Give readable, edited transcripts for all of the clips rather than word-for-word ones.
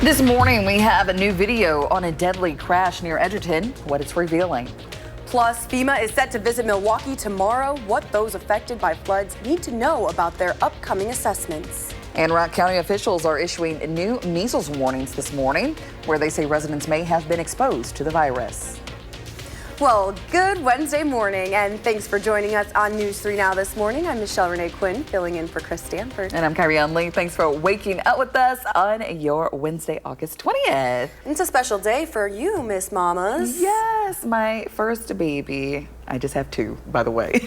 This morning, we have a new video on a deadly crash near Edgerton, what it's revealing. Plus, FEMA is set to visit Milwaukee tomorrow. What those affected by floods need to know about their upcoming assessments. And Rock County officials are issuing new measles warnings this morning, where they say residents may have been exposed to the virus. Well, good Wednesday morning, and thanks for joining us on News 3 Now this morning. I'm Michelle Renee Quinn, filling in for Chris Stanford. And I'm Kyrie Lee. Thanks for waking up with us on your Wednesday, August 20th. It's a special day for you, Miss Mamas. Yes, my first baby. I just have two, by the way.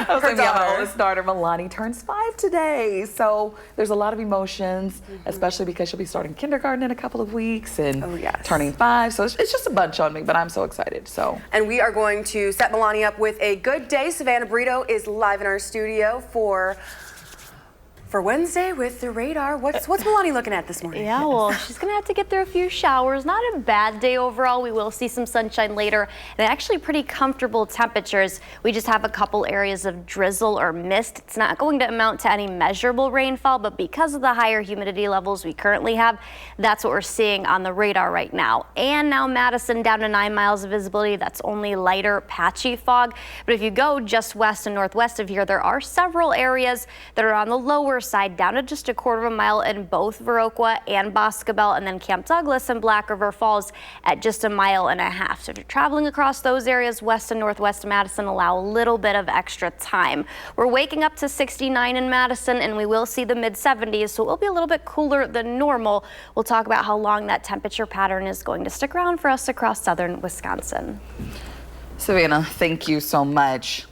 My oldest daughter, Milani, turns 5 today. So there's a lot of emotions, especially because she'll be starting kindergarten in a couple of weeks and turning 5. So it's just a bunch on me, but I'm so excited. And we are going to set Milani up with a good day. Savannah Brito is live in our studio for Wednesday with the radar. What's Milani looking at this morning? Yeah, well, she's going to have to get through a few showers. Not a bad day overall. We will see some sunshine later and actually pretty comfortable temperatures. We just have a couple areas of drizzle or mist. It's not going to amount to any measurable rainfall, but because of the higher humidity levels we currently have, that's what we're seeing on the radar right now. And now Madison down to 9 miles of visibility. That's only lighter, patchy fog. But if you go just west and northwest of here, there are several areas that are on the lower side down to just a quarter of a mile in both Viroqua and Boscobel, and then Camp Douglas and Black River Falls at just 1.5 miles. So if you're traveling across those areas west and northwest of Madison, allow a little bit of extra time. We're waking up to 69 in Madison, and we will see the mid-70s, so it will be a little bit cooler than normal. We'll talk about how long that temperature pattern is going to stick around for us across southern Wisconsin. Savannah, thank you so much.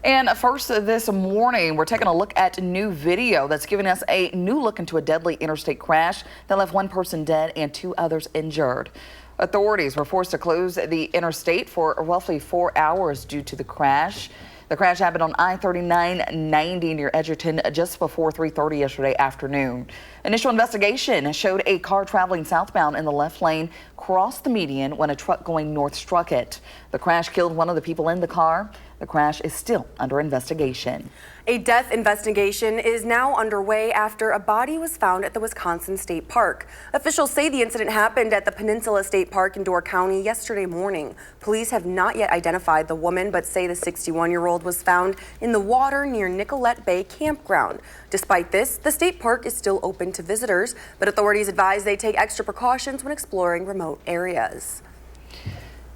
And first this morning, we're taking a look at a new video that's giving us a new look into a deadly interstate crash that left 1 person dead and 2 others injured. Authorities were forced to close the interstate for roughly 4 hours due to the crash. The crash happened on I-39-90 near Edgerton just before 3:30 yesterday afternoon. Initial investigation showed a car traveling southbound in the left lane crossed the median when a truck going north struck it. The crash killed one of the people in the car. The crash is still under investigation. A death investigation is now underway after a body was found at the Wisconsin State Park. Officials say the incident happened at the Peninsula State Park in Door County yesterday morning. Police have not yet identified the woman, but say the 61-year-old was found in the water near Nicollet Bay Campground. Despite this, the state park is still open to visitors, but authorities advise they take extra precautions when exploring remote areas.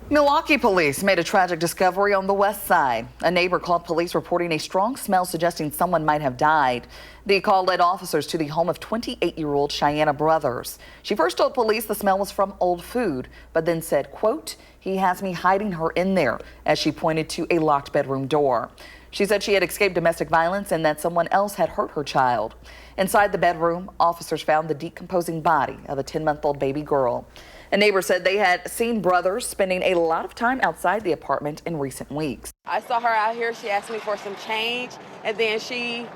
Milwaukee police made a tragic discovery on the west side. A neighbor called police reporting a strong smell suggesting someone might have died. The call led officers to the home of 28-year-old Cheyenne Brothers. She first told police the smell was from old food, but then said, quote, "He has me hiding her in there," as she pointed to a locked bedroom door. She said she had escaped domestic violence and that someone else had hurt her child. Inside the bedroom, officers found the decomposing body of a 10-month-old baby girl. A neighbor said they had seen Brothers spending a lot of time outside the apartment in recent weeks. I saw her out here. She asked me for some change, and then she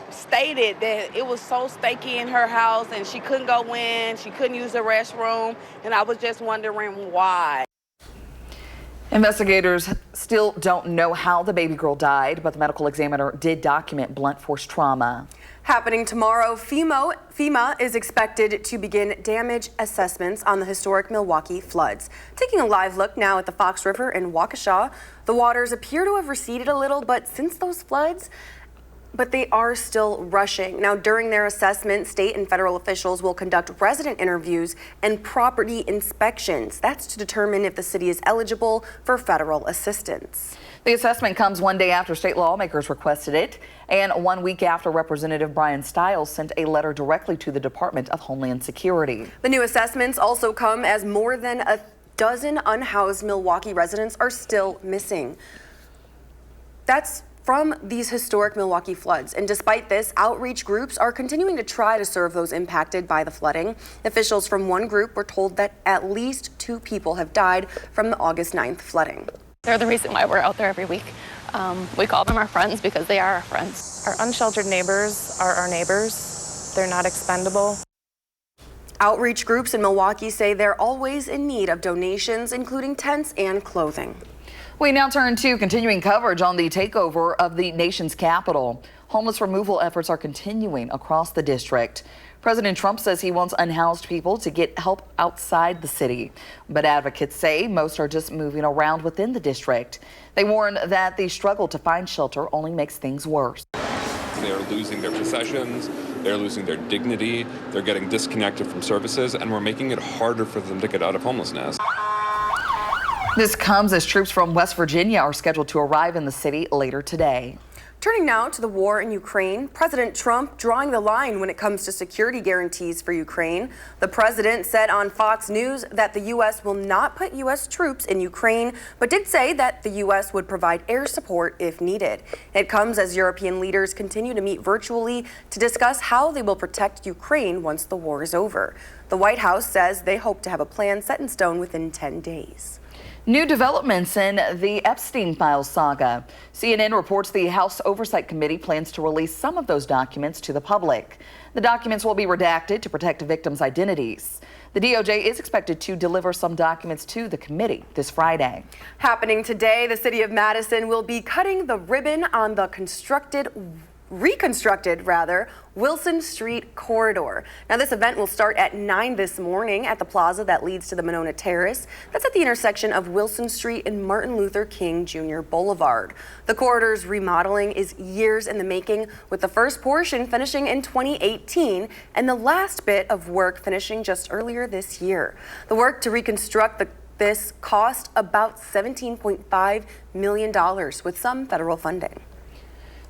stated that it was so stinky in her house and she couldn't go in, she couldn't use the restroom, and I was just wondering why. Investigators still don't know how the baby girl died, but the medical examiner did document blunt force trauma. Happening tomorrow, FEMA is expected to begin damage assessments on the historic Milwaukee floods. Taking a live look now at the Fox River in Waukesha, the waters appear to have receded a little, but since those floods, they are still rushing. Now, during their assessment, state and federal officials will conduct resident interviews and property inspections. That's to determine if the city is eligible for federal assistance. The assessment comes 1 day after state lawmakers requested it, and 1 week after Representative Brian Stiles sent a letter directly to the Department of Homeland Security. The new assessments also come as more than a dozen unhoused Milwaukee residents are still missing. That's from these historic Milwaukee floods. And despite this, outreach groups are continuing to try to serve those impacted by the flooding. Officials from one group were told that at least 2 people have died from the August 9th flooding. They're the reason why we're out there every week. We call them our friends because they are our friends. Our unsheltered neighbors are our neighbors. They're not expendable. Outreach groups in Milwaukee say they're always in need of donations, including tents and clothing. We now turn to continuing coverage on the takeover of the nation's capital. Homeless removal efforts are continuing across the district. President Trump says he wants unhoused people to get help outside the city, but advocates say most are just moving around within the district. They warn that the struggle to find shelter only makes things worse. They're losing their possessions, they're losing their dignity, they're getting disconnected from services, and we're making it harder for them to get out of homelessness. This comes as troops from West Virginia are scheduled to arrive in the city later today. Turning now to the war in Ukraine, President Trump drawing the line when it comes to security guarantees for Ukraine. The president said on Fox News that the U.S. will not put U.S. troops in Ukraine, but did say that the U.S. would provide air support if needed. It comes as European leaders continue to meet virtually to discuss how they will protect Ukraine once the war is over. The White House says they hope to have a plan set in stone within 10 days. New developments in the Epstein files saga. CNN reports the House Oversight Committee plans to release some of those documents to the public. The documents will be redacted to protect victims' identities. The DOJ is expected to deliver some documents to the committee this Friday. Happening today, the city of Madison will be cutting the ribbon on the reconstructed Wilson Street corridor. Now, this event will start at 9 this morning at the plaza that leads to the Monona Terrace. That's at the intersection of Wilson Street and Martin Luther King Jr. Boulevard. The corridor's remodeling is years in the making, with the first portion finishing in 2018 and the last bit of work finishing just earlier this year. The work to reconstruct this cost about $17.5 million with some federal funding.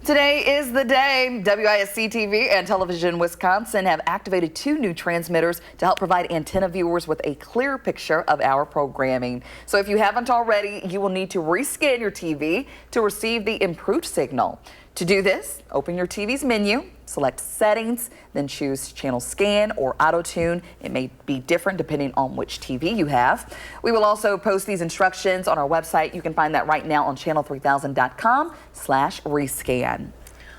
Today is the day. WISC-TV and Television Wisconsin have activated 2 new transmitters to help provide antenna viewers with a clear picture of our programming. So if you haven't already, you will need to rescan your TV to receive the improved signal. To do this, open your TV's menu, select Settings, then choose Channel Scan or Auto Tune. It may be different depending on which TV you have. We will also post these instructions on our website. You can find that right now on channel3000.com/rescan.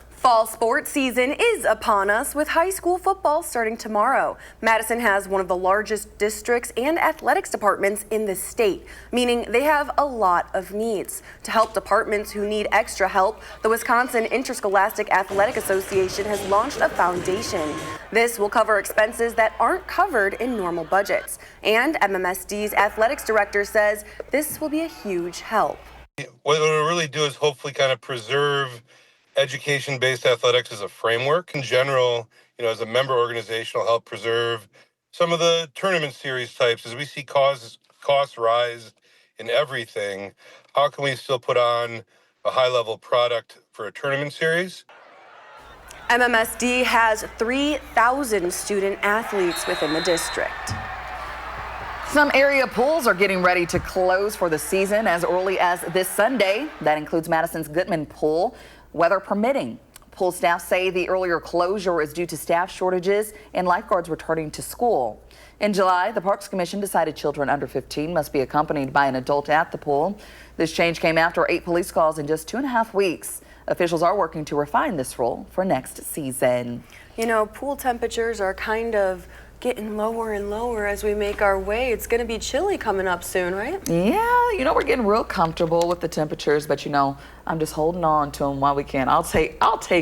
Fall sports season is upon us with high school football starting tomorrow. Madison has one of the largest districts and athletics departments in the state, meaning they have a lot of needs. To help departments who need extra help, the Wisconsin Interscholastic Athletic Association has launched a foundation. This will cover expenses that aren't covered in normal budgets. And MMSD's athletics director says this will be a huge help. What it'll really do is hopefully kind of preserve education-based athletics as a framework. In general, as a member organization, will help preserve some of the tournament series types. As we see costs rise in everything, how can we still put on a high-level product for a tournament series? MMSD has 3,000 student athletes within the district. Some area pools are getting ready to close for the season as early as this Sunday. That includes Madison's Goodman Pool, weather permitting. Pool staff say the earlier closure is due to staff shortages and lifeguards returning to school. In July, the Parks Commission decided children under 15 must be accompanied by an adult at the pool. This change came after 8 police calls in just 2.5 weeks. Officials are working to refine this rule for next season. Pool temperatures are kind of getting lower and lower as we make our way. It's going to be chilly coming up soon, right? Yeah, we're getting real comfortable with the temperatures, but I'm just holding on to them while we can. I'll take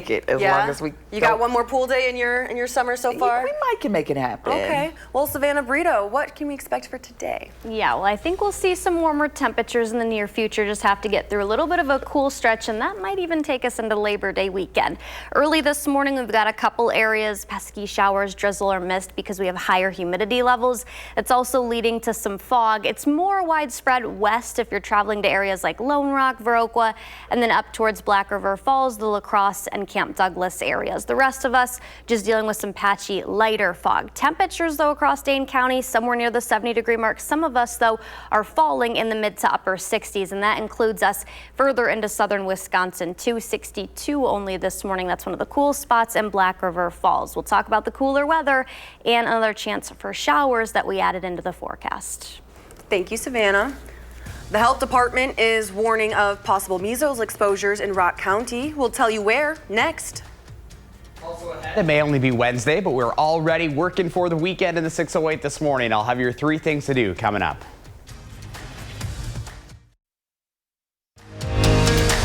it as long as we. You got one more pool day in your summer so far? We can make it happen. Okay. Well, Savannah Brito, what can we expect for today? Yeah, well, I think we'll see some warmer temperatures in the near future. Just have to get through a little bit of a cool stretch, and that might even take us into Labor Day weekend. Early this morning, we've got a couple areas, pesky showers, drizzle, or mist because we have higher humidity levels. It's also leading to some fog. It's more widespread west if you're traveling to areas like Lone Rock, Viroqua, and then up towards Black River Falls, the La Crosse, and Camp Douglas areas. The rest of us just dealing with some patchy, lighter fog. Temperatures, though, across Dane County, somewhere near the 70-degree mark. Some of us, though, are falling in the mid to upper 60s, and that includes us further into southern Wisconsin. 262 only this morning. That's one of the cool spots in Black River Falls. We'll talk about the cooler weather and another chance for showers that we added into the forecast. Thank you, Savannah. The health department is warning of possible measles exposures in Rock County. We'll tell you where next. It may only be Wednesday, but we're already working for the weekend in the 608 this morning. I'll have your 3 things to do coming up.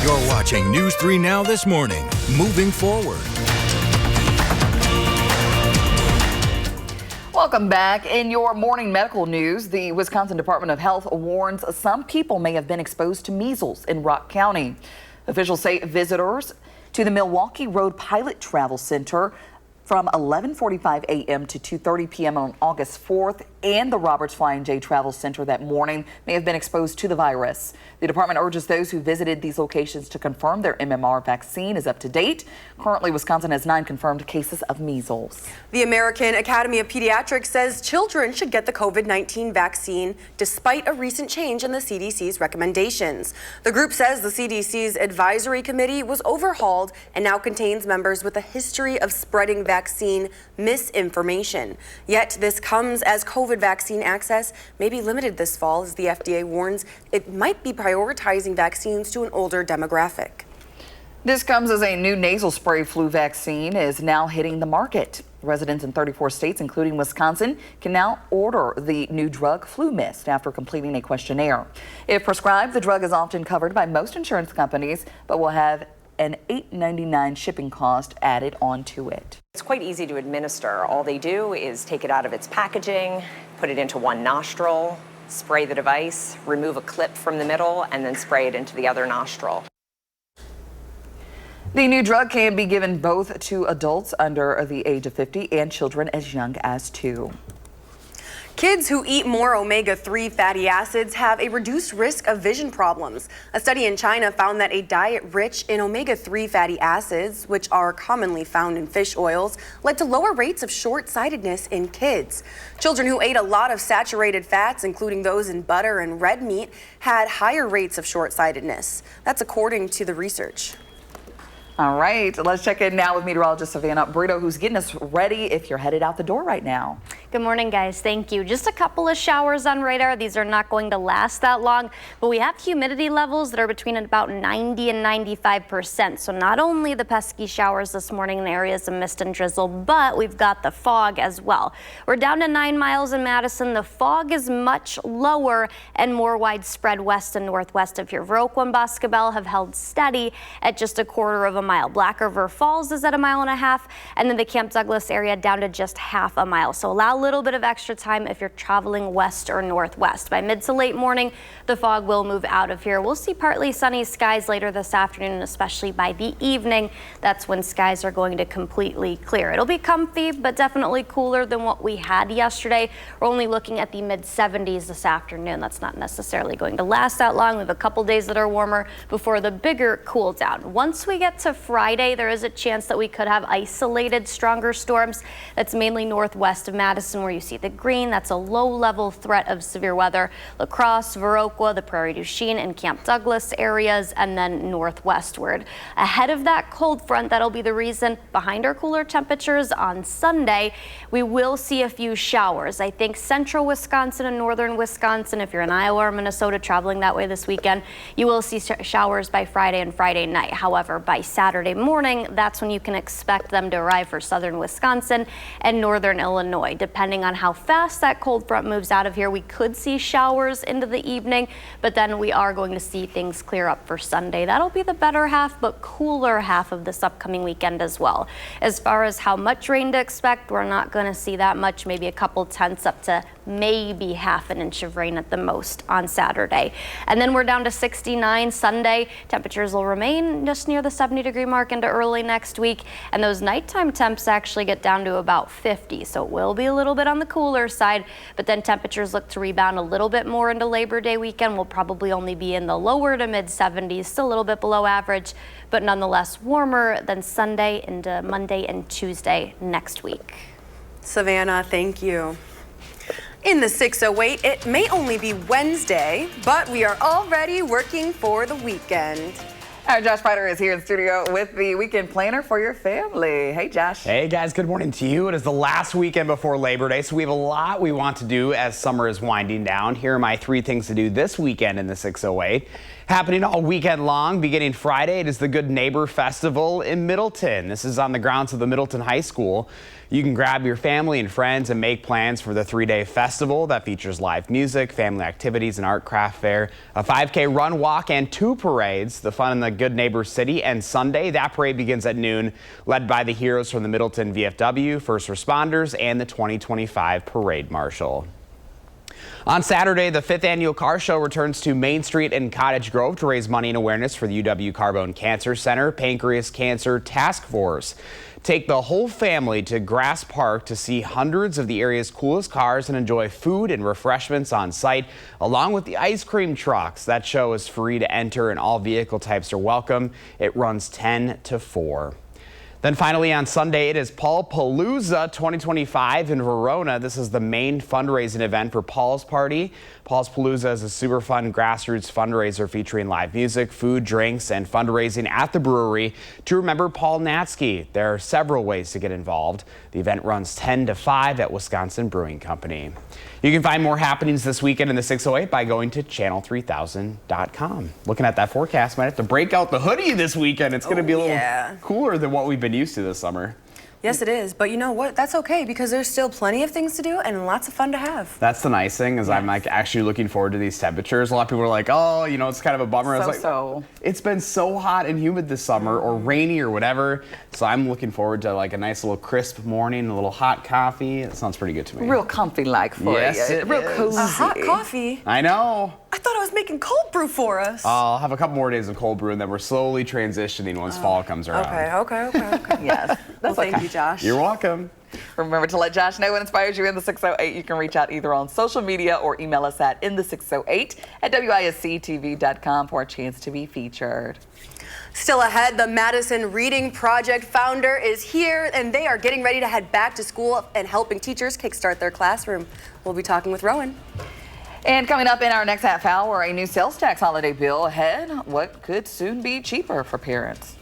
You're watching News 3 Country Now This Morning, moving forward. Welcome back. In your morning medical news, the Wisconsin Department of Health warns some people may have been exposed to measles in Rock County. Officials say visitors to the Milwaukee Road Pilot Travel Center from 11:45 a.m. to 2:30 p.m. on August 4th and the Roberts Flying J Travel Center that morning may have been exposed to the virus. The department urges those who visited these locations to confirm their MMR vaccine is up to date. Currently, Wisconsin has 9 confirmed cases of measles. The American Academy of Pediatrics says children should get the COVID-19 vaccine despite a recent change in the CDC's recommendations. The group says the CDC's advisory committee was overhauled and now contains members with a history of spreading vaccine misinformation. Yet this comes as COVID vaccine access may be limited this fall, as the FDA warns it might be prioritizing vaccines to an older demographic. This comes as a new nasal spray flu vaccine is now hitting the market. Residents in 34 states, including Wisconsin, can now order the new drug Flu Mist after completing a questionnaire. If prescribed, the drug is often covered by most insurance companies, but will have an $8.99 shipping cost added onto it. It's quite easy to administer. All they do is take it out of its packaging, put it into one nostril, spray the device, remove a clip from the middle, and then spray it into the other nostril. The new drug can be given both to adults under the age of 50 and children as young as 2. Kids who eat more omega-3 fatty acids have a reduced risk of vision problems. A study in China found that a diet rich in omega-3 fatty acids, which are commonly found in fish oils, led to lower rates of short-sightedness in kids. Children who ate a lot of saturated fats, including those in butter and red meat, had higher rates of short-sightedness. That's according to the research. All right, let's check in now with meteorologist Savannah Brito, who's getting us ready if you're headed out the door right now. Good morning, guys. Thank you. Just a couple of showers on radar. These are not going to last that long, but we have humidity levels that are between about 90 and 95%. So not only the pesky showers this morning in areas of mist and drizzle, but we've got the fog as well. We're down to 9 miles in Madison. The fog is much lower and more widespread west and northwest of here. Viroqua and Boscobel have held steady at just a quarter of a mile. Black River Falls is at 1.5 miles, and then the Camp Douglas area down to just half a mile. So allow a little bit of extra time if you're traveling west or northwest. By mid to late morning, the fog will move out of here. We'll see partly sunny skies later this afternoon, and especially by the evening, that's when skies are going to completely clear. It'll be comfy, but definitely cooler than what we had yesterday. We're only looking at the mid 70s this afternoon. That's not necessarily going to last that long. We have a couple days that are warmer before the bigger cool down. Once we get to Friday, there is a chance that we could have isolated stronger storms. That's mainly northwest of Madison where you see the green. That's a low-level threat of severe weather. La Crosse, Viroqua, the Prairie du Chien, and Camp Douglas areas, and then northwestward. Ahead of that cold front, that'll be the reason behind our cooler temperatures on Sunday, we will see a few showers. I think central Wisconsin and northern Wisconsin, if you're in Iowa or Minnesota traveling that way this weekend, you will see showers by Friday and Friday night. However, by Saturday morning, that's when you can expect them to arrive for southern Wisconsin and northern Illinois. Depending on how fast that cold front moves out of here, we could see showers into the evening, but then we are going to see things clear up for Sunday. That'll be the better half, but cooler half of this upcoming weekend as well. As far as how much rain to expect, we're not going to see that much, maybe a couple tenths up to maybe half an inch of rain at the most on Saturday. And then we're down to 69 Sunday. Temperatures will remain just near the 70-degree mark into early next week, and those nighttime temps actually get down to about 50, so it will be a little bit on the cooler side, but then temperatures look to rebound a little bit more into Labor Day weekend. We'll probably only be in the lower to mid 70s, still a little bit below average, but nonetheless warmer than Sunday into Monday and Tuesday next week. Savannah, thank you. In the 608, it may only be Wednesday, but we are already working for the weekend. Our Josh Ryder is here in the studio with the weekend planner for your family. Hey, Josh. Hey, guys. Good morning to you. It is the last weekend before Labor Day, so we have a lot we want to do as summer is winding down. Here are my 3 things to do this weekend in the 608. Happening all weekend long, beginning Friday, it is the Good Neighbor Festival in Middleton. This is on the grounds of the Middleton High School. You can grab your family and friends and make plans for the 3-day festival that features live music, family activities, and art craft fair, a 5K run, walk, and 2 parades. The fun in the Good Neighbor City and Sunday. That parade begins at noon, led by the heroes from the Middleton VFW, first responders, and the 2025 Parade Marshal. On Saturday, the 5th annual car show returns to Main Street in Cottage Grove to raise money and awareness for the UW Carbone Cancer Center Pancreas Cancer Task Force. Take the whole family to Grass Park to see hundreds of the area's coolest cars and enjoy food and refreshments on site, along with the ice cream trucks. That show is free to enter and all vehicle types are welcome. It runs 10 to 4. Then finally on Sunday, it is Paulpalooza 2025 in Verona. This is the main fundraising event for Paul's Party. Paul's Palooza is a super fun grassroots fundraiser featuring live music, food, drinks, and fundraising at the brewery to remember Paul Natsky. There are several ways to get involved. The event runs 10 to 5 at Wisconsin Brewing Company. You can find more happenings this weekend in the 608 by going to channel3000.com. Looking at that forecast, might have to break out the hoodie this weekend. It's going to be a little cooler than what we've been used to this summer. Yes, it is. But you know what? That's okay because there's still plenty of things to do and lots of fun to have. That's the nice thing is I'm like actually looking forward to these temperatures. A lot of people are like, oh, you know, it's kind of a bummer. I was like, it's been so hot and humid this summer or rainy or whatever. So I'm looking forward to like a nice little crisp morning, a little hot coffee. It sounds pretty good to me. Real comfy like for you. Real cozy. A hot coffee? I know. I thought I was making cold brew for us. I'll have a couple more days of cold brew and then we're slowly transitioning once fall comes around. Okay. Yes. Well, thank you, Josh. You're welcome. Remember to let Josh know what inspires you in the 608. You can reach out either on social media or email us at inthe608@WISC-TV.com for a chance to be featured. Still ahead, the Madison Reading Project founder is here, and they are getting ready to head back to school and helping teachers kickstart their classroom. We'll be talking with Rowan. And coming up in our next half hour, a new sales tax holiday bill ahead. What could soon be cheaper for parents?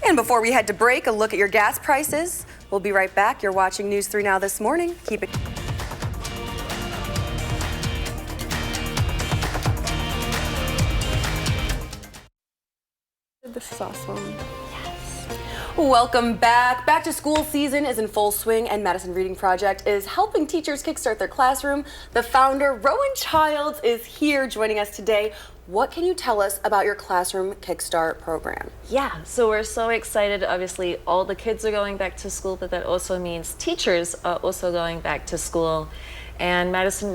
And before we head to break, a look at your gas prices. We'll be right back. You're watching News 3 Now this morning. Keep it. This is awesome. Yes. Welcome back. Back to school season is in full swing, and Madison Reading Project is helping teachers kickstart their classroom. The founder, Rowan Childs, is here joining us today. What can you tell us about your Classroom Kickstart program? Yeah, so we're so excited. Obviously, all the kids are going back to school, but that also means teachers are also going back to school. And Madison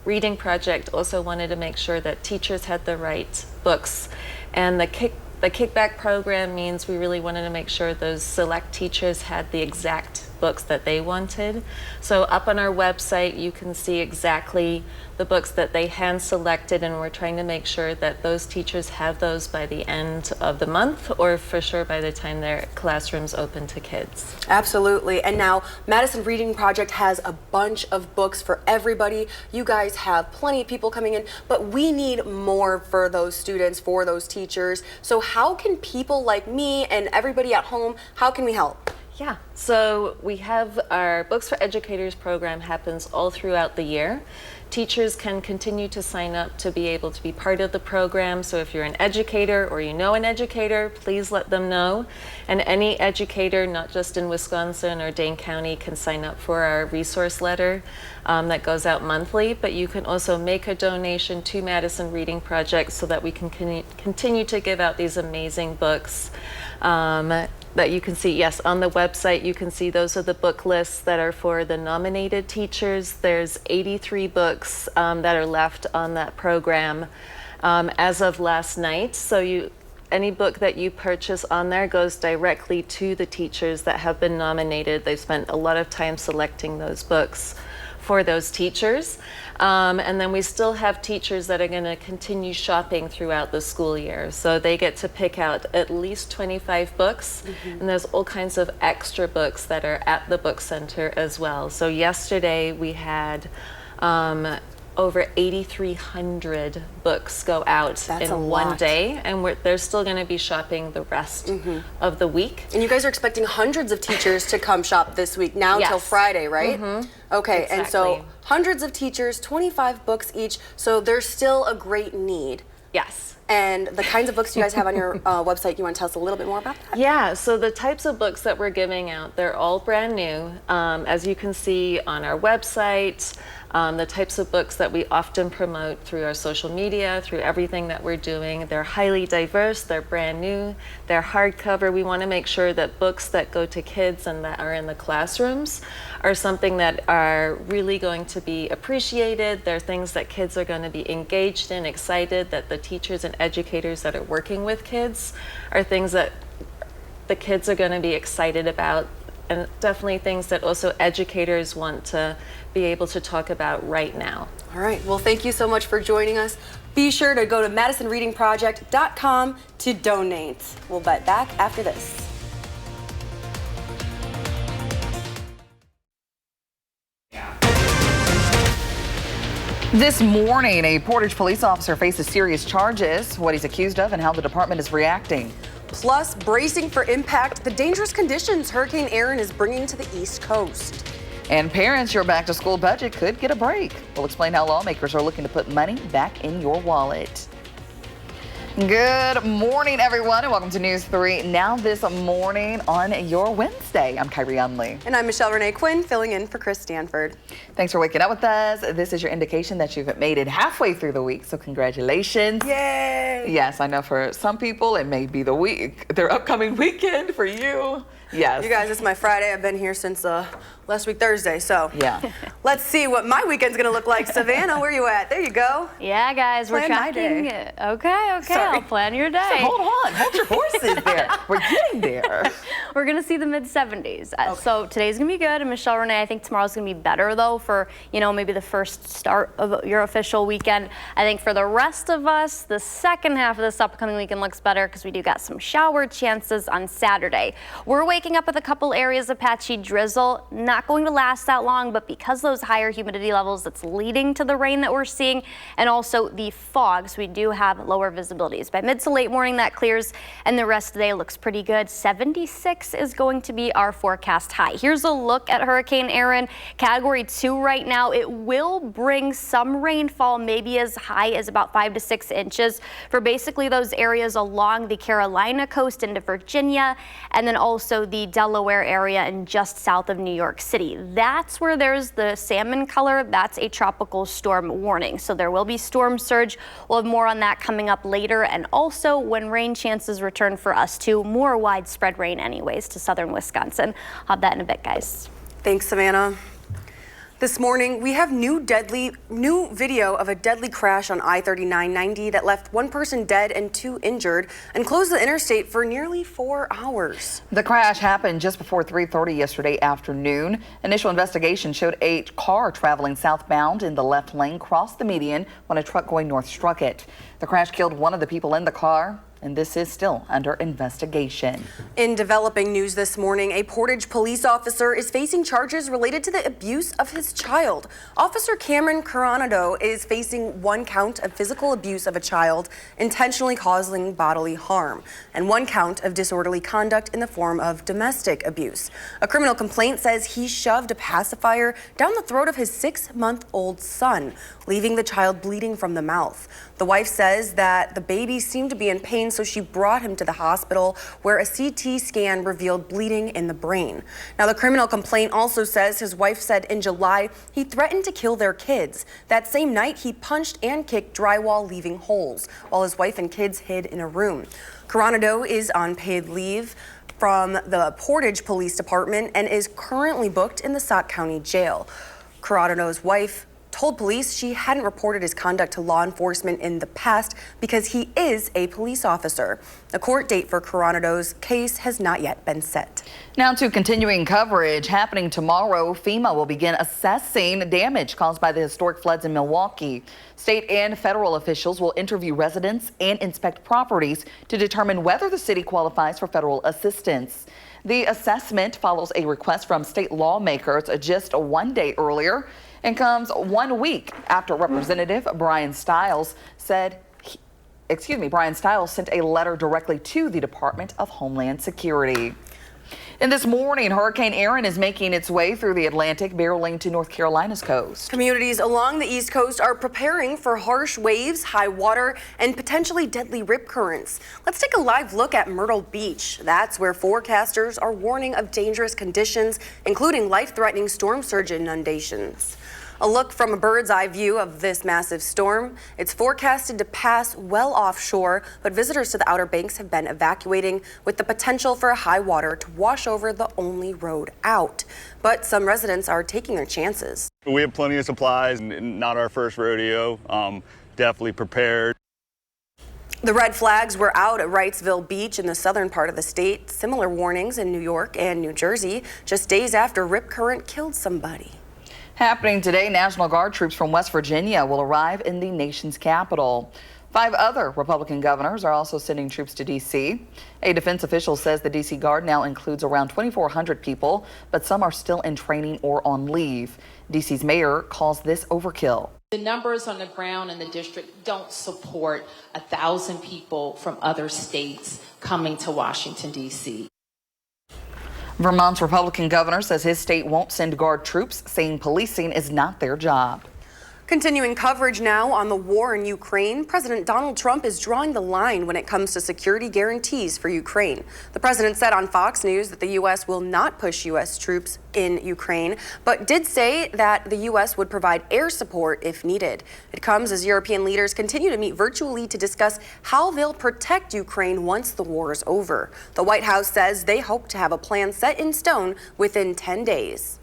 Reading Project also wanted to make sure that teachers had the right books. And the kickback program means we really wanted to make sure those select teachers had the exact books that they wanted. So up on our website, you can see exactly the books that they hand selected, and we're trying to make sure that those teachers have those by the end of the month, or for sure by the time their classroom's open to kids. Absolutely. And now Madison Reading Project has a bunch of books for everybody. You guys have plenty of people coming in, but we need more for those students, for those teachers. So how can people like me and everybody at home, how can we help? Yeah, so we have our Books for Educators program happens all throughout the year. Teachers can continue to sign up to be able to be part of the program. So if you're an educator or you know an educator, please let them know. And any educator, not just in Wisconsin or Dane County, can sign up for our resource letter that goes out monthly. But you can also make a donation to Madison Reading Project so that we can continue to give out these amazing books. That you can see, yes, on the website, you can see those are the book lists that are for the nominated teachers. There's 83 books that are left on that program as of last night. So any book that you purchase on there goes directly to the teachers that have been nominated. They've spent a lot of time selecting those books for those teachers. And then we still have teachers that are going to continue shopping throughout the school year. So they get to pick out at least 25 books. And there's all kinds of extra books that are at the book center as well. So yesterday we had over 8,300 books go out in one day, and they're still going to be shopping the rest of the week. And you guys are expecting hundreds of teachers to come shop this week, now till Friday, right? Okay, exactly. And so hundreds of teachers, 25 books each, so there's still a great need. Yes. and the kinds of books you guys have on your website. You want to tell us a little bit more about that? Yeah, so the types of books that we're giving out, they're all brand new. As you can see on our website, the types of books that we often promote through our social media, through everything that we're doing, they're highly diverse, they're brand new, they're hardcover. We want to make sure that books that go to kids and that are in the classrooms are something that are really going to be appreciated. They're things that kids are going to be engaged in, excited, that the teachers and educators that are working with kids are things that the kids are going to be excited about, and definitely things that also educators want to be able to talk about right now. All right, well, thank you so much for joining us. Be sure to go to MadisonReadingProject.com to donate. We'll be back after this. This morning, a Portage police officer faces serious charges, what he's accused of and how the department is reacting. Plus, bracing for impact, the dangerous conditions Hurricane Erin is bringing to the East Coast. And parents, your back-to-school budget could get a break. We'll explain how lawmakers are looking to put money back in your wallet. Good morning, everyone, and welcome to News 3 Now This Morning on your Wednesday. I'm Kyrie Unley. And I'm Michelle Renee Quinn, filling in for Chris Stanford. Thanks for waking up with us. This is your indication that you've made it halfway through the week, so congratulations. Yay! Yes, I know for some people it may be their upcoming weekend. For you, yes. You guys, it's my Friday. I've been here since last week Thursday, so yeah. Let's see what my weekend's gonna look like. Savannah, where you at? There you go. Yeah, guys, we're tracking. Okay, Sorry. I'll plan your day. So hold on, hold your horses there. We're getting there. We're gonna see the mid-70s. So today's gonna be good, and Michelle Renee, I think tomorrow's gonna be better though for, maybe the first start of your official weekend. I think for the rest of us, the second half of this upcoming weekend looks better because we do got some shower chances on Saturday. We're waking up with a couple areas of patchy drizzle. Not going to last that long, but because those higher humidity levels, that's leading to the rain that we're seeing, and also the fogs, we do have lower visibilities. By mid to late morning, that clears, and the rest of the day looks pretty good. 76 is going to be our forecast high. Here's a look at Hurricane Erin, Category 2 right now. It will bring some rainfall, maybe as high as about 5 to 6 inches for basically those areas along the Carolina coast into Virginia, and then also the Delaware area and just south of New York City. That's where there's the salmon color. That's a tropical storm warning. So there will be storm surge. We'll have more on that coming up later. And also when rain chances return for us too, more widespread rain anyways to southern Wisconsin. I'll have that in a bit, guys. Thanks, Savannah. This morning, we have new video of a deadly crash on I-39/90 that left one person dead and 2 injured and closed the interstate for nearly 4 hours. The crash happened just before 3:30 yesterday afternoon. Initial investigation showed a car traveling southbound in the left lane crossed the median when a truck going north struck it. The crash killed one of the people in the car, and this is still under investigation. In developing news this morning, a Portage police officer is facing charges related to the abuse of his child. Officer Cameron Coronado is facing 1 count of physical abuse of a child, intentionally causing bodily harm, and 1 count of disorderly conduct in the form of domestic abuse. A criminal complaint says he shoved a pacifier down the throat of his 6-month-old son, leaving the child bleeding from the mouth. The wife says that the baby seemed to be in pain, so she brought him to the hospital where a CT scan revealed bleeding in the brain. Now, the criminal complaint also says his wife said in July he threatened to kill their kids. That same night, he punched and kicked drywall, leaving holes, while his wife and kids hid in a room. Coronado is on paid leave from the Portage Police Department and is currently booked in the Sauk County Jail. Coronado's wife told police she hadn't reported his conduct to law enforcement in the past because he is a police officer. A court date for Coronado's case has not yet been set. Now to continuing coverage. Happening tomorrow, FEMA will begin assessing damage caused by the historic floods in Milwaukee. State and federal officials will interview residents and inspect properties to determine whether the city qualifies for federal assistance. The assessment follows a request from state lawmakers just 1 day earlier and comes 1 week after Representative Brian Stiles sent a letter directly to the Department of Homeland Security. And this morning, Hurricane Erin is making its way through the Atlantic, barreling to North Carolina's coast. Communities along the East Coast are preparing for harsh waves, high water, and potentially deadly rip currents. Let's take a live look at Myrtle Beach. That's where forecasters are warning of dangerous conditions, including life-threatening storm surge inundations. A look from a bird's eye view of this massive storm. It's forecasted to pass well offshore, but visitors to the Outer Banks have been evacuating with the potential for high water to wash over the only road out. But some residents are taking their chances. We have plenty of supplies, and not our first rodeo. Definitely prepared. The red flags were out at Wrightsville Beach in the southern part of the state. Similar warnings in New York and New Jersey, just days after rip current killed somebody. Happening today, National Guard troops from West Virginia will arrive in the nation's capital. 5 other Republican governors are also sending troops to D.C. A defense official says the D.C. Guard now includes around 2,400 people, but some are still in training or on leave. D.C.'s mayor calls this overkill. The numbers on the ground in the district don't support 1,000 people from other states coming to Washington, D.C. Vermont's Republican governor says his state won't send Guard troops, saying policing is not their job. Continuing coverage now on the war in Ukraine, President Donald Trump is drawing the line when it comes to security guarantees for Ukraine. The president said on Fox News that the U.S. will not push U.S. troops in Ukraine, but did say that the U.S. would provide air support if needed. It comes as European leaders continue to meet virtually to discuss how they'll protect Ukraine once the war is over. The White House says they hope to have a plan set in stone within 10 days.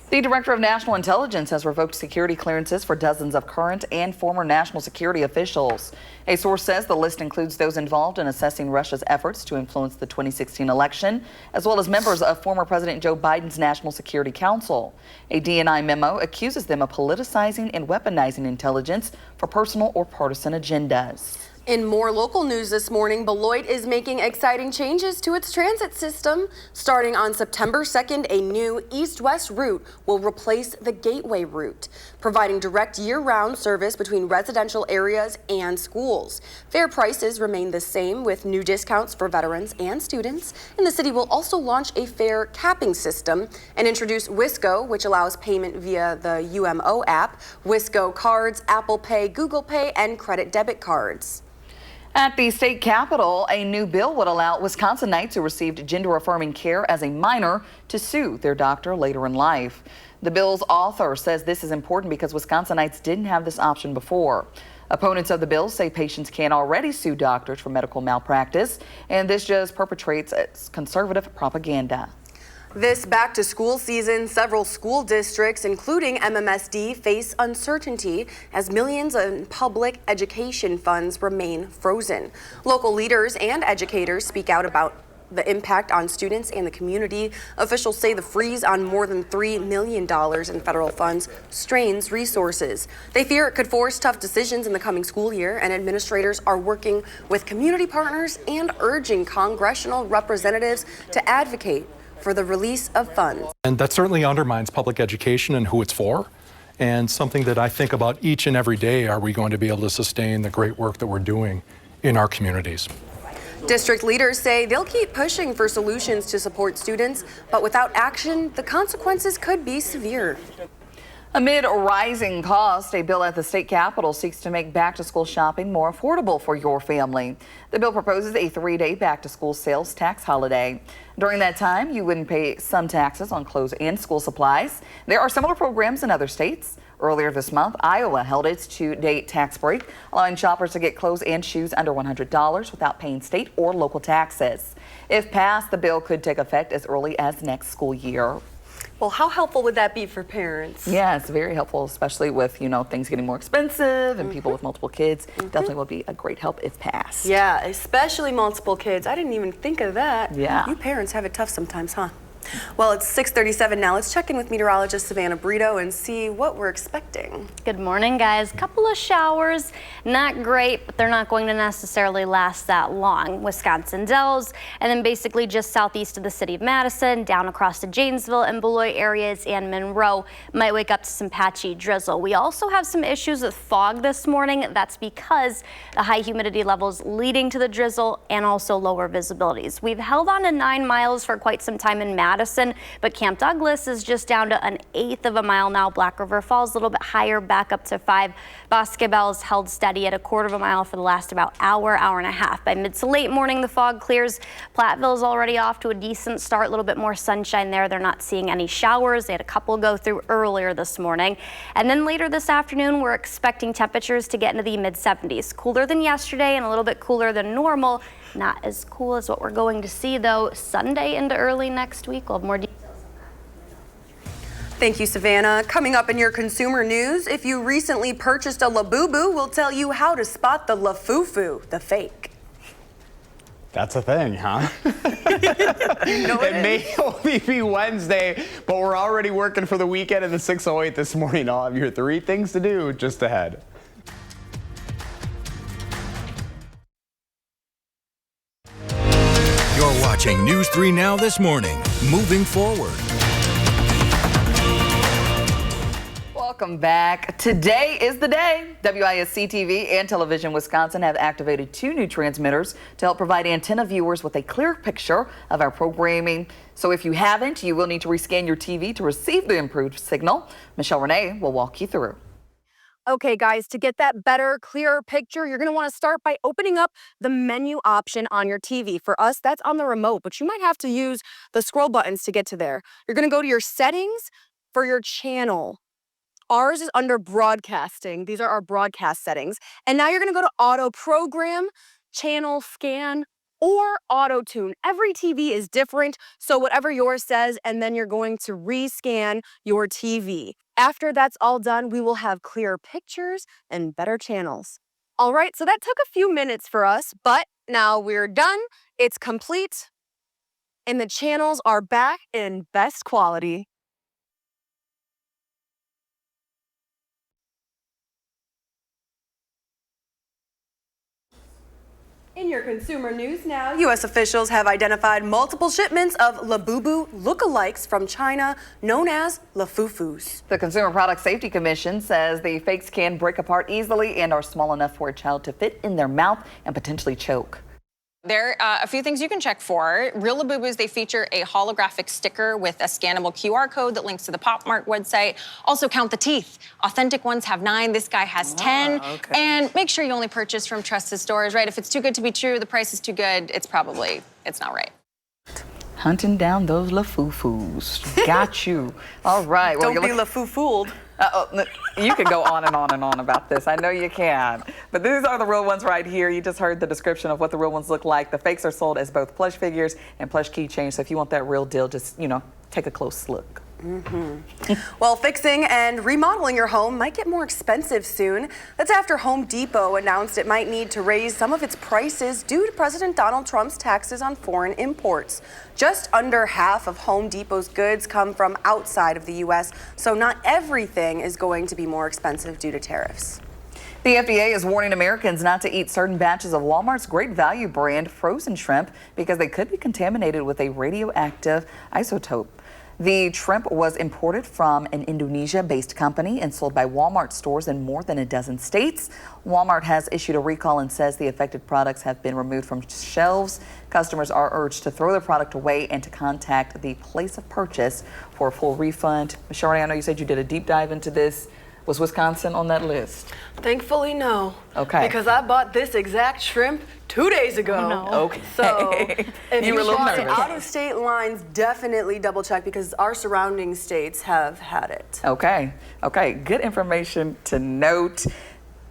The Director of National Intelligence has revoked security clearances for dozens of current and former national security officials. A source says the list includes those involved in assessing Russia's efforts to influence the 2016 election, as well as members of former President Joe Biden's National Security Council. A DNI memo accuses them of politicizing and weaponizing intelligence for personal or partisan agendas. In more local news this morning, Beloit is making exciting changes to its transit system. Starting on September 2nd, a new east-west route will replace the Gateway route, providing direct year-round service between residential areas and schools. Fare prices remain the same with new discounts for veterans and students. And the city will also launch a fare capping system and introduce WISC-O, which allows payment via the UMO app, WISC-O cards, Apple Pay, Google Pay, and credit debit cards. At the state capitol, a new bill would allow Wisconsinites who received gender-affirming care as a minor to sue their doctor later in life. The bill's author says this is important because Wisconsinites didn't have this option before. Opponents of the bill say patients can already sue doctors for medical malpractice, and this just perpetrates conservative propaganda. This back-to-school season, several school districts, including MMSD, face uncertainty as millions in public education funds remain frozen. Local leaders and educators speak out about the impact on students and the community. Officials say the freeze on more than $3 million in federal funds strains resources. They fear it could force tough decisions in the coming school year, and administrators are working with community partners and urging congressional representatives to advocate for the release of funds. And that certainly undermines public education and who it's for, and something that I think about each and every day. Are we going to be able to sustain the great work that we're doing in our communities? District leaders say they'll keep pushing for solutions to support students, but without action, the consequences could be severe. Amid rising costs, a bill at the state capitol seeks to make back-to-school shopping more affordable for your family. The bill proposes a 3-day back-to-school sales tax holiday. During that time, you wouldn't pay some taxes on clothes and school supplies. There are similar programs in other states. Earlier this month, Iowa held its 2-day tax break, allowing shoppers to get clothes and shoes under $100 without paying state or local taxes. If passed, the bill could take effect as early as next school year. Well, how helpful would that be for parents? Yeah, it's very helpful, especially with, things getting more expensive and people with multiple kids. Definitely will be a great help if passed. Yeah, especially multiple kids. I didn't even think of that. Yeah. You parents have it tough sometimes, huh? Well, it's 6:37 now. Let's check in with meteorologist Savannah Brito and see what we're expecting. Good morning, guys. Couple of showers, not great, but they're not going to necessarily last that long. Wisconsin Dells, and then basically just southeast of the city of Madison, down across the Janesville and Beloit areas and Monroe might wake up to some patchy drizzle. We also have some issues with fog this morning. That's because the high humidity levels leading to the drizzle and also lower visibilities. We've held on to 9 miles for quite some time in Madison, but Camp Douglas is just down to 1/8 of a mile now. Black River Falls a little bit higher, back up to 5. Boscobel is held steady at 1/4 of a mile for the last about hour and a half. By mid to late morning, the fog clears. Platteville's already off to a decent start, a little bit more sunshine there. They're not seeing any showers. They had a couple go through earlier this morning. And then later this afternoon, we're expecting temperatures to get into the mid-70s. Cooler than yesterday and a little bit cooler than normal. Not as cool as what we're going to see, though, Sunday into early next week. We'll have more details. Thank you, Savannah. Coming up in your consumer news, if you recently purchased a Labubu, we'll tell you how to spot the Lafufu, the fake. That's a thing, huh? It may only be Wednesday, but we're already working for the weekend in the 608 this morning. I'll have your 3 things to do just ahead. You're watching News 3 Now this morning. Moving forward. Welcome back. Today is the day. WISC-TV and Television Wisconsin have activated 2 new transmitters to help provide antenna viewers with a clear picture of our programming. So if you haven't, you will need to rescan your TV to receive the improved signal. Michelle Renee will walk you through. Okay, guys, to get that better, clearer picture, you're going to want to start by opening up the menu option on your TV. For us, that's on the remote, but you might have to use the scroll buttons to get to there. You're going to go to your settings for your channel. Ours is under broadcasting. These are our broadcast settings. And now you're going to go to auto program, channel scan, or auto tune. Every TV is different, so whatever yours says, and then you're going to rescan your TV. After that's all done, we will have clearer pictures and better channels. All right, so that took a few minutes for us, but now we're done. It's complete, and the channels are back in best quality. In your consumer news now, U.S. officials have identified multiple shipments of Labubu lookalikes from China known as Lafufus. The Consumer Product Safety Commission says the fakes can break apart easily and are small enough for a child to fit in their mouth and potentially choke. There are a few things you can check for. Real Labubus, they feature a holographic sticker with a scannable QR code that links to the Pop Mart website. Also count the teeth. Authentic ones have 9, this guy has 10. Okay. And make sure you only purchase from trusted stores, right? If it's too good to be true, the price is too good, it's not right. Hunting down those Lafufus. Got you. All right. Well, Don't be Lafu-fooled. You can go on and on and on about this. I know you can. But these are the real ones right here. You just heard the description of what the real ones look like. The fakes are sold as both plush figures and plush keychains. So if you want that real deal, just, take a close look. Well, fixing and remodeling your home might get more expensive soon. That's after Home Depot announced it might need to raise some of its prices due to President Donald Trump's taxes on foreign imports. Just under half of Home Depot's goods come from outside of the U.S., so not everything is going to be more expensive due to tariffs. The FDA is warning Americans not to eat certain batches of Walmart's Great Value brand frozen shrimp because they could be contaminated with a radioactive isotope. The shrimp was imported from an Indonesia-based company and sold by Walmart stores in more than a dozen states. Walmart has issued a recall and says the affected products have been removed from shelves. Customers are urged to throw their product away and to contact the place of purchase for a full refund. Michelle, I know you said you did a deep dive into this. Was Wisconsin on that list? Thankfully, no. Okay. Because I bought this exact shrimp 2 days ago. Oh, no. Okay. So if You were a little bought nervous. out of state lines, definitely double check because our surrounding states have had it. Okay. Good information to note.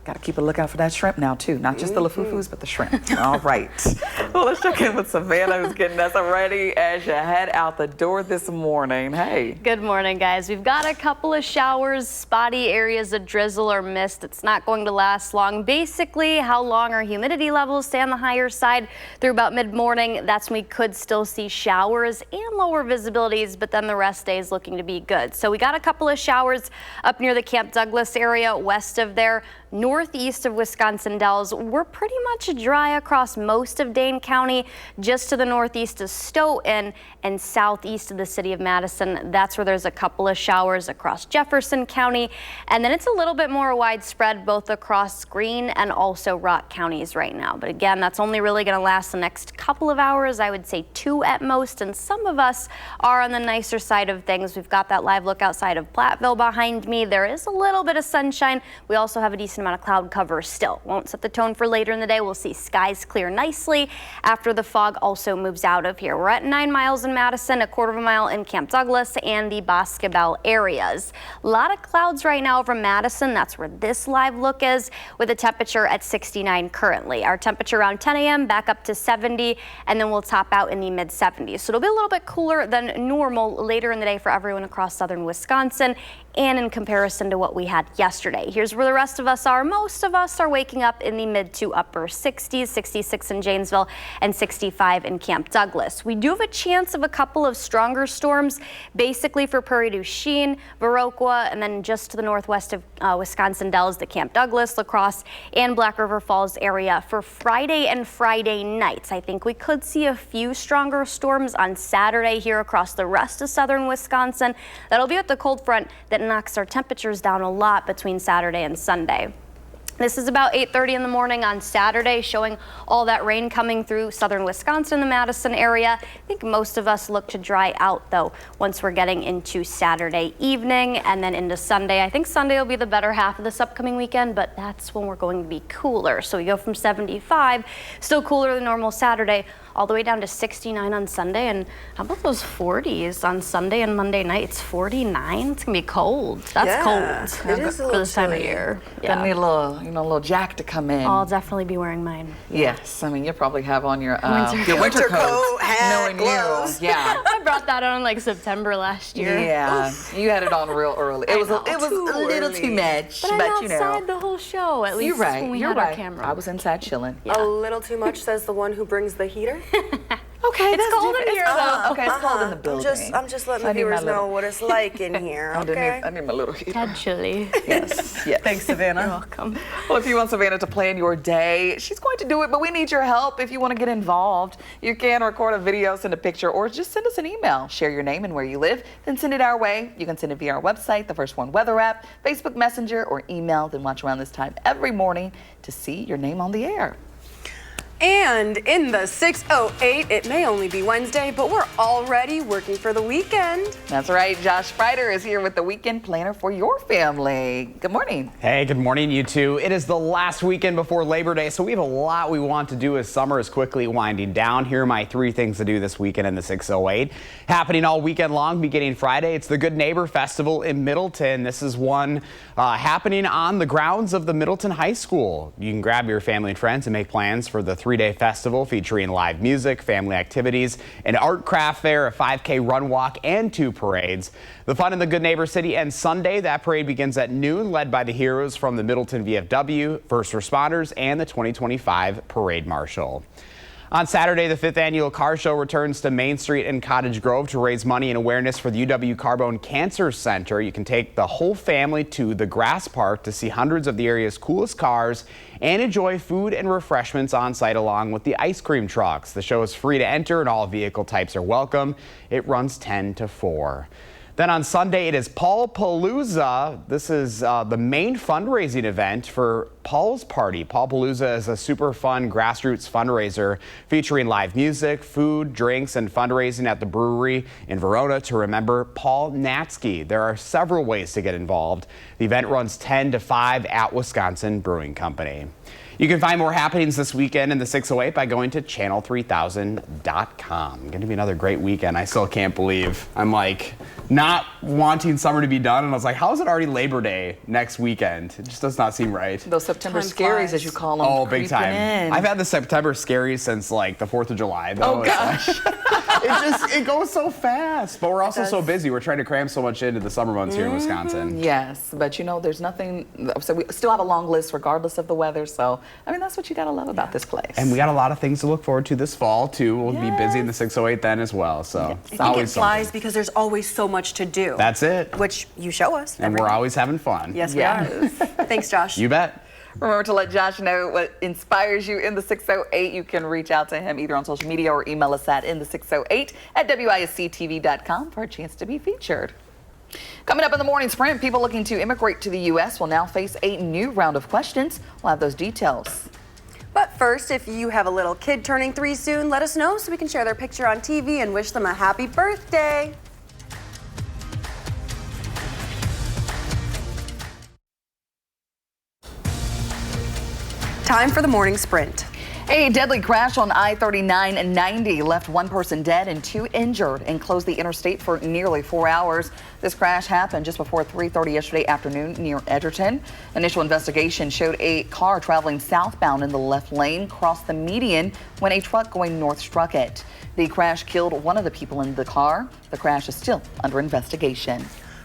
Got to keep a lookout for that shrimp now, too. Not just the lafufus, but the shrimp. All right. Well, let's check in with Savannah, who's getting us ready as you head out the door this morning. Hey. Good morning, guys. We've got a couple of showers, spotty areas of drizzle or mist. It's not going to last long. Basically, how long our humidity levels stay on the higher side through about mid-morning. That's when we could still see showers and lower visibilities, but then the rest day is looking to be good. So we got a couple of showers up near the Camp Douglas area, west of there. Northeast of Wisconsin Dells, we're pretty much dry across most of Dane County, just to the northeast of Stoughton and southeast of the city of Madison. That's where there's a couple of showers across Jefferson County. And then it's a little bit more widespread both across Greene and also Rock counties right now. But again, that's only really going to last the next couple of hours. I would say 2 at most. And some of us are on the nicer side of things. We've got that live look outside of Platteville behind me. There is a little bit of sunshine. We also have a decent amount of cloud cover still. Won't set the tone for later in the day. We'll see skies clear nicely after the fog also moves out of here. We're at 9 miles in Madison, a quarter of a mile in Camp Douglas and the Boscobel areas. A lot of clouds right now over Madison. That's where this live look is, with a temperature at 69 currently. Our temperature around 10 a.m. back up to 70, and then we'll top out in the mid 70s. So it'll be a little bit cooler than normal later in the day for everyone across southern Wisconsin, and in comparison to what we had yesterday. Here's where the rest of us are. Most of us are waking up in the mid to upper 60s, 66 in Janesville and 65 in Camp Douglas. We do have a chance of a couple of stronger storms, basically for Prairie du Chien, Viroqua, and then just to the northwest of Wisconsin Dells, the Camp Douglas, La Crosse, and Black River Falls area for Friday and Friday nights. I think we could see a few stronger storms on Saturday here across the rest of southern Wisconsin. That'll be with the cold front that knocks our temperatures down a lot between Saturday and Sunday. This is about 8:30 in the morning on Saturday, showing all that rain coming through southern Wisconsin, the Madison area. I think most of us look to dry out, though, once we're getting into Saturday evening and then into Sunday. I think Sunday will be the better half of this upcoming weekend, but that's when we're going to be cooler. So we go from 75, still cooler than normal Saturday, all the way down to 69 on Sunday. And how about those 40s on Sunday and Monday night? It's 49. It's gonna be cold. That's cold. It is a little for this time of chilly. year. Gonna need a little jack to come in. I'll definitely be wearing mine. Yes, I mean, you probably have on your Winter winter coat, coat. hat, Knowing gloves. you, yeah. I brought that on like September last year. Yeah, you had it on real early. It was a little early. too much, But I'm outside the whole show, at least You're right. when we You're had right. our camera. I was inside chilling. A little too much, says the one who brings the heater. Okay, It's cold in here, though. Okay, it's cold in the building. I'm just letting I the need my viewers little- know what it's like in here, okay? I need my little heater. Tad chilly. Yes. Thanks, Savannah. You're welcome. Well, if you want Savannah to plan your day, she's going to do it, but we need your help if you want to get involved. You can record a video, send a picture, or just send us an email. Share your name and where you live, then send it our way. You can send it via our website, the First One Weather app, Facebook Messenger, or email. Then watch around this time every morning to see your name on the air. And in the 608, it may only be Wednesday, but we're already working for the weekend. That's right. Josh Sprider is here with the weekend planner for your family. Good morning. Hey, good morning, you two. It is the last weekend before Labor Day, so we have a lot we want to do as summer is quickly winding down. Here are my 3 things to do this weekend in the 608. Happening all weekend long, beginning Friday, it's the Good Neighbor Festival in Middleton. This is one happening on the grounds of the Middleton High School. You can grab your family and friends and make plans for the 3-day festival featuring live music, family activities, an art craft fair, a 5K run walk, and 2 parades. The fun in the Good Neighbor City ends Sunday. That parade begins at noon, led by the heroes from the Middleton VFW, first responders, and the 2025 Parade Marshal. On Saturday, the 5th annual car show returns to Main Street in Cottage Grove to raise money and awareness for the UW Carbone Cancer Center. You can take the whole family to the Grass Park to see hundreds of the area's coolest cars and enjoy food and refreshments on site along with the ice cream trucks. The show is free to enter and all vehicle types are welcome. It runs 10 to 4. Then on Sunday, it is Paul Palooza. This is the main fundraising event for Paul's Party. Paul Palooza is a super fun grassroots fundraiser featuring live music, food, drinks, and fundraising at the brewery in Verona to remember Paul Natsky. There are several ways to get involved. The event runs 10 to 5 at Wisconsin Brewing Company. You can find more happenings this weekend in the 608 by going to channel3000.com. Going to be another great weekend. I still can't believe I'm like not wanting summer to be done. And I was like, how is it already Labor Day next weekend? It just does not seem right. Those September scaries, as you call them. Oh, big time. In. I've had the September scaries since like the 4th of July, though. Oh, gosh. It goes so fast. But we're also so busy. We're trying to cram so much into the summer months here in Wisconsin. Yes, but you know, there's nothing. So we still have a long list regardless of the weather. So, I mean, that's what you got to love about this place. And we got a lot of things to look forward to this fall, too. We'll be busy in the 608 then as well. So, I think it flies because there's always so much to do. That's it. Which you show us. And we're always having fun. Yes, we are. Thanks, Josh. You bet. Remember to let Josh know what inspires you in the 608. You can reach out to him either on social media or email us at in608@WISC-TV.com for a chance to be featured. Coming up in the morning sprint, people looking to immigrate to the U.S. will now face a new round of questions. We'll have those details. But first, if you have a little kid turning 3 soon, let us know so we can share their picture on TV and wish them a happy birthday. Time for the morning sprint. A deadly crash on I-39-90 left 1 person dead and 2 injured and closed the interstate for nearly 4 hours. This crash happened just before 3:30 yesterday afternoon near Edgerton. Initial investigation showed a car traveling southbound in the left lane crossed the median when a truck going north struck it. The crash killed one of the people in the car. The crash is still under investigation.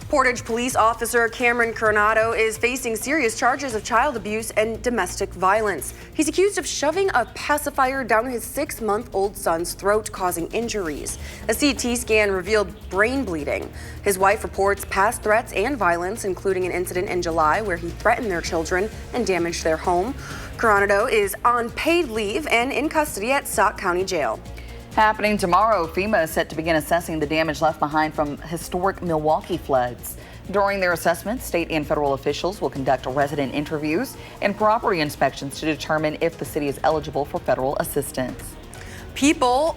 Portage police officer Cameron Coronado is facing serious charges of child abuse and domestic violence. He's accused of shoving a pacifier down his 6-month-old son's throat, causing injuries. A CT scan revealed brain bleeding. His wife reports past threats and violence, including an incident in July where he threatened their children and damaged their home. Coronado is on paid leave and in custody at Sauk County Jail. Happening tomorrow, FEMA is set to begin assessing the damage left behind from historic Milwaukee floods. During their assessment, state and federal officials will conduct resident interviews and property inspections to determine if the city is eligible for federal assistance. People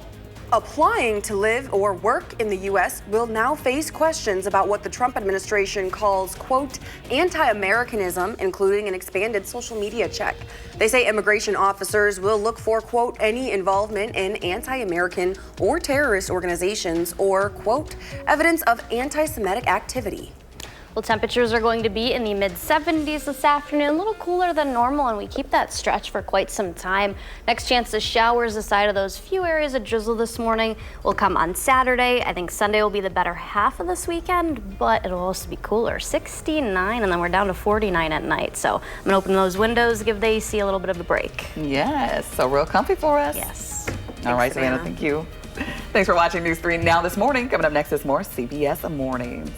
applying to live or work in the U.S. will now face questions about what the Trump administration calls, quote, anti-Americanism, including an expanded social media check. They say immigration officers will look for, quote, any involvement in anti-American or terrorist organizations or, quote, evidence of anti-Semitic activity. Well, temperatures are going to be in the mid-70s this afternoon, a little cooler than normal, and we keep that stretch for quite some time. Next chance of showers aside of those few areas of drizzle this morning will come on Saturday. I think Sunday will be the better half of this weekend, but it'll also be cooler, 69, and then we're down to 49 at night. So I'm going to open those windows, give the AC a little bit of a break. Yes, so real comfy for us. Yes. All right, Savannah, thank you. Thanks for watching News 3 Now this morning. Coming up next is more CBS Mornings.